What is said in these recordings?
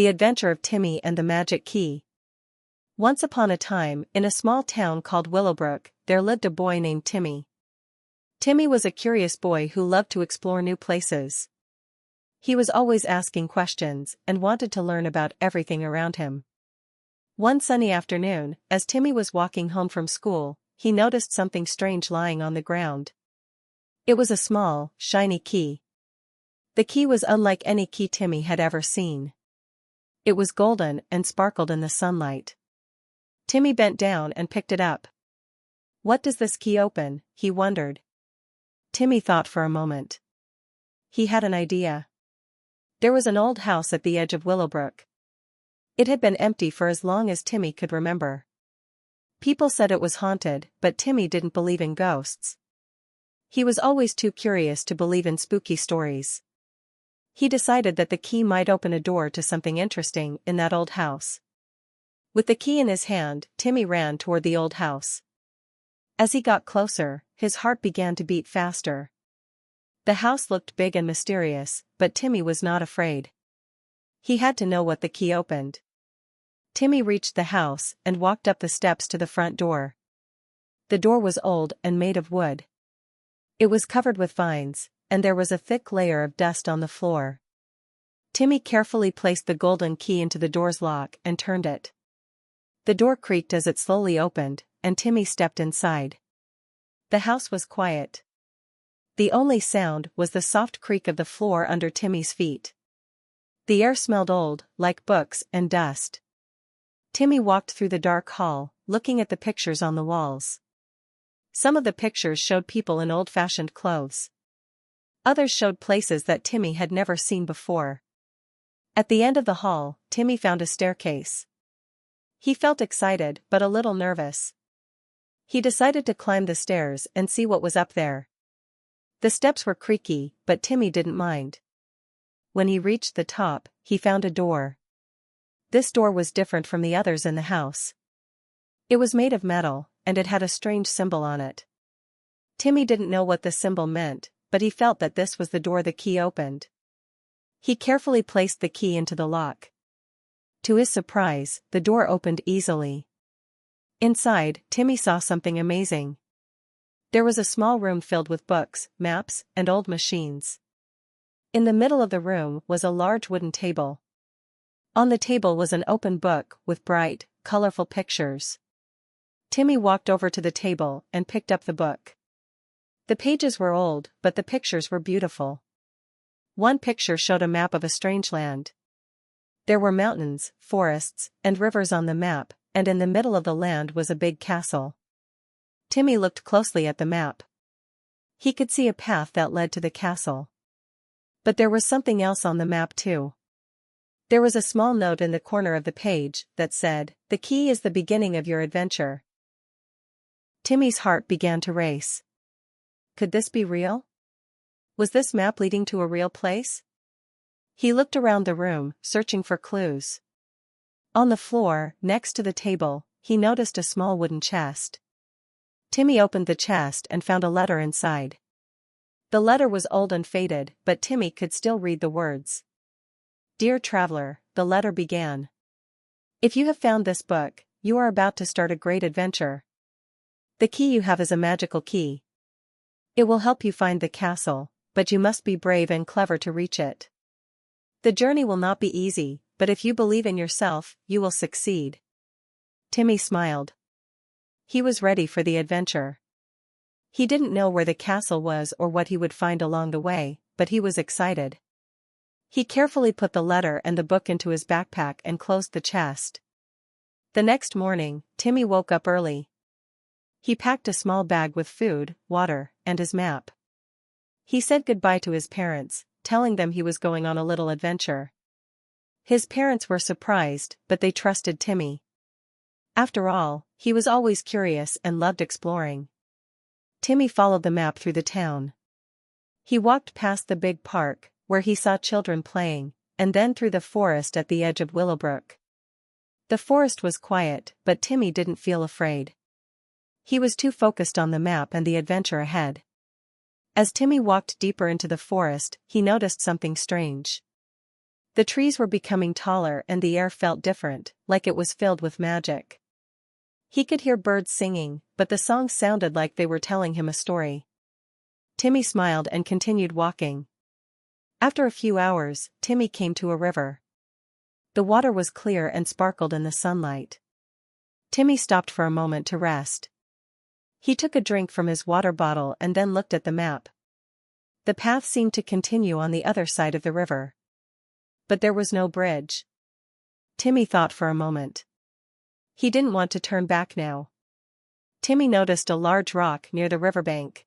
The Adventure of Timmy and the Magic Key. Once upon a time, in a small town called Willowbrook, there lived a boy named Timmy. Timmy was a curious boy who loved to explore new places. He was always asking questions and wanted to learn about everything around him. One sunny afternoon, as Timmy was walking home from school, he noticed something strange lying on the ground. It was a small, shiny key. The key was unlike any key Timmy had ever seen. It was golden and sparkled in the sunlight. Timmy bent down and picked it up. What does this key open? He wondered. Timmy thought for a moment. He had an idea. There was an old house at the edge of Willowbrook. It had been empty for as long as Timmy could remember. People said it was haunted, but Timmy didn't believe in ghosts. He was always too curious to believe in spooky stories. He decided that the key might open a door to something interesting in that old house. With the key in his hand, Timmy ran toward the old house. As he got closer, his heart began to beat faster. The house looked big and mysterious, but Timmy was not afraid. He had to know what the key opened. Timmy reached the house and walked up the steps to the front door. The door was old and made of wood. It was covered with vines, and there was a thick layer of dust on the floor. Timmy carefully placed the golden key into the door's lock and turned it. The door creaked as it slowly opened, and Timmy stepped inside. The house was quiet. The only sound was the soft creak of the floor under Timmy's feet. The air smelled old, like books and dust. Timmy walked through the dark hall, looking at the pictures on the walls. Some of the pictures showed people in old-fashioned clothes. Others showed places that Timmy had never seen before. At the end of the hall, Timmy found a staircase. He felt excited but a little nervous. He decided to climb the stairs and see what was up there. The steps were creaky, but Timmy didn't mind. When he reached the top, he found a door. This door was different from the others in the house. It was made of metal, and it had a strange symbol on it. Timmy didn't know what the symbol meant, but he felt that this was the door the key opened. He carefully placed the key into the lock. To his surprise, the door opened easily. Inside, Timmy saw something amazing. There was a small room filled with books, maps, and old machines. In the middle of the room was a large wooden table. On the table was an open book with bright, colorful pictures. Timmy walked over to the table and picked up the book. The pages were old, but the pictures were beautiful. One picture showed a map of a strange land. There were mountains, forests, and rivers on the map, and in the middle of the land was a big castle. Timmy looked closely at the map. He could see a path that led to the castle. But there was something else on the map too. There was a small note in the corner of the page that said, "The key is the beginning of your adventure." Timmy's heart began to race. Could this be real? Was this map leading to a real place? He looked around the room, searching for clues. On the floor, next to the table, he noticed a small wooden chest. Timmy opened the chest and found a letter inside. The letter was old and faded, but Timmy could still read the words. "Dear traveler," the letter began. "If you have found this book, you are about to start a great adventure. The key you have is a magical key. It will help you find the castle, but you must be brave and clever to reach it. The journey will not be easy, but if you believe in yourself, you will succeed." Timmy smiled. He was ready for the adventure. He didn't know where the castle was or what he would find along the way, but he was excited. He carefully put the letter and the book into his backpack and closed the chest. The next morning, Timmy woke up early. He packed a small bag with food, water, and his map. He said goodbye to his parents, telling them he was going on a little adventure. His parents were surprised, but they trusted Timmy. After all, he was always curious and loved exploring. Timmy followed the map through the town. He walked past the big park, where he saw children playing, and then through the forest at the edge of Willowbrook. The forest was quiet, but Timmy didn't feel afraid. He was too focused on the map and the adventure ahead. As Timmy walked deeper into the forest, he noticed something strange. The trees were becoming taller and the air felt different, like it was filled with magic. He could hear birds singing, but the songs sounded like they were telling him a story. Timmy smiled and continued walking. After a few hours, Timmy came to a river. The water was clear and sparkled in the sunlight. Timmy stopped for a moment to rest. He took a drink from his water bottle and then looked at the map. The path seemed to continue on the other side of the river. But there was no bridge. Timmy thought for a moment. He didn't want to turn back now. Timmy noticed a large rock near the riverbank.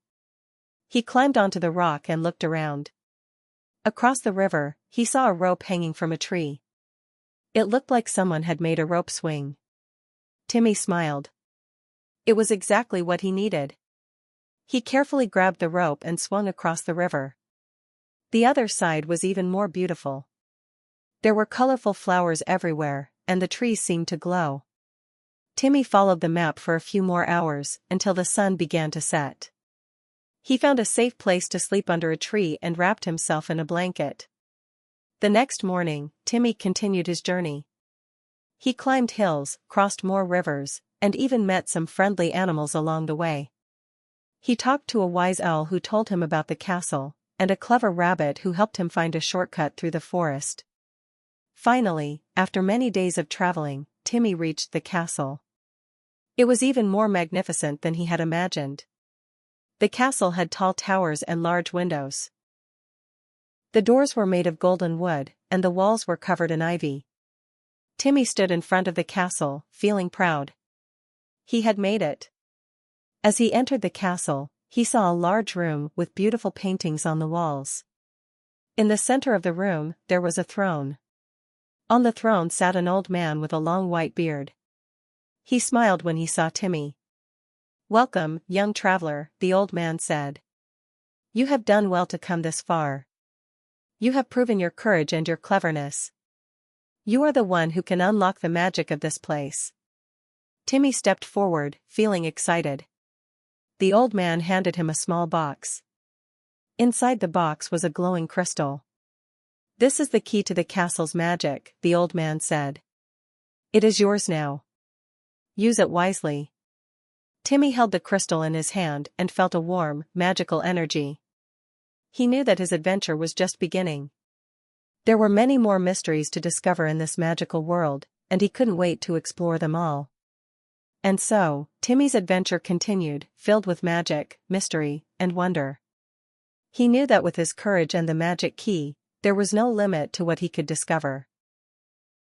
He climbed onto the rock and looked around. Across the river, he saw a rope hanging from a tree. It looked like someone had made a rope swing. Timmy smiled. It was exactly what he needed. He carefully grabbed the rope and swung across the river. The other side was even more beautiful. There were colorful flowers everywhere, and the trees seemed to glow. Timmy followed the map for a few more hours, until the sun began to set. He found a safe place to sleep under a tree and wrapped himself in a blanket. The next morning, Timmy continued his journey. He climbed hills, crossed more rivers, and even met some friendly animals along the way. He talked to a wise owl who told him about the castle, and a clever rabbit who helped him find a shortcut through the forest. Finally, after many days of traveling, Timmy reached the castle. It was even more magnificent than he had imagined. The castle had tall towers and large windows. The doors were made of golden wood, and the walls were covered in ivy. Timmy stood in front of the castle, feeling proud. He had made it. As he entered the castle, he saw a large room with beautiful paintings on the walls. In the center of the room, there was a throne. On the throne sat an old man with a long white beard. He smiled when he saw Timmy. "Welcome, young traveler," the old man said. "You have done well to come this far. You have proven your courage and your cleverness. You are the one who can unlock the magic of this place." Timmy stepped forward, feeling excited. The old man handed him a small box. Inside the box was a glowing crystal. "This is the key to the castle's magic," the old man said. "It is yours now. Use it wisely." Timmy held the crystal in his hand and felt a warm, magical energy. He knew that his adventure was just beginning. There were many more mysteries to discover in this magical world, and he couldn't wait to explore them all. And so, Timmy's adventure continued, filled with magic, mystery, and wonder. He knew that with his courage and the magic key, there was no limit to what he could discover.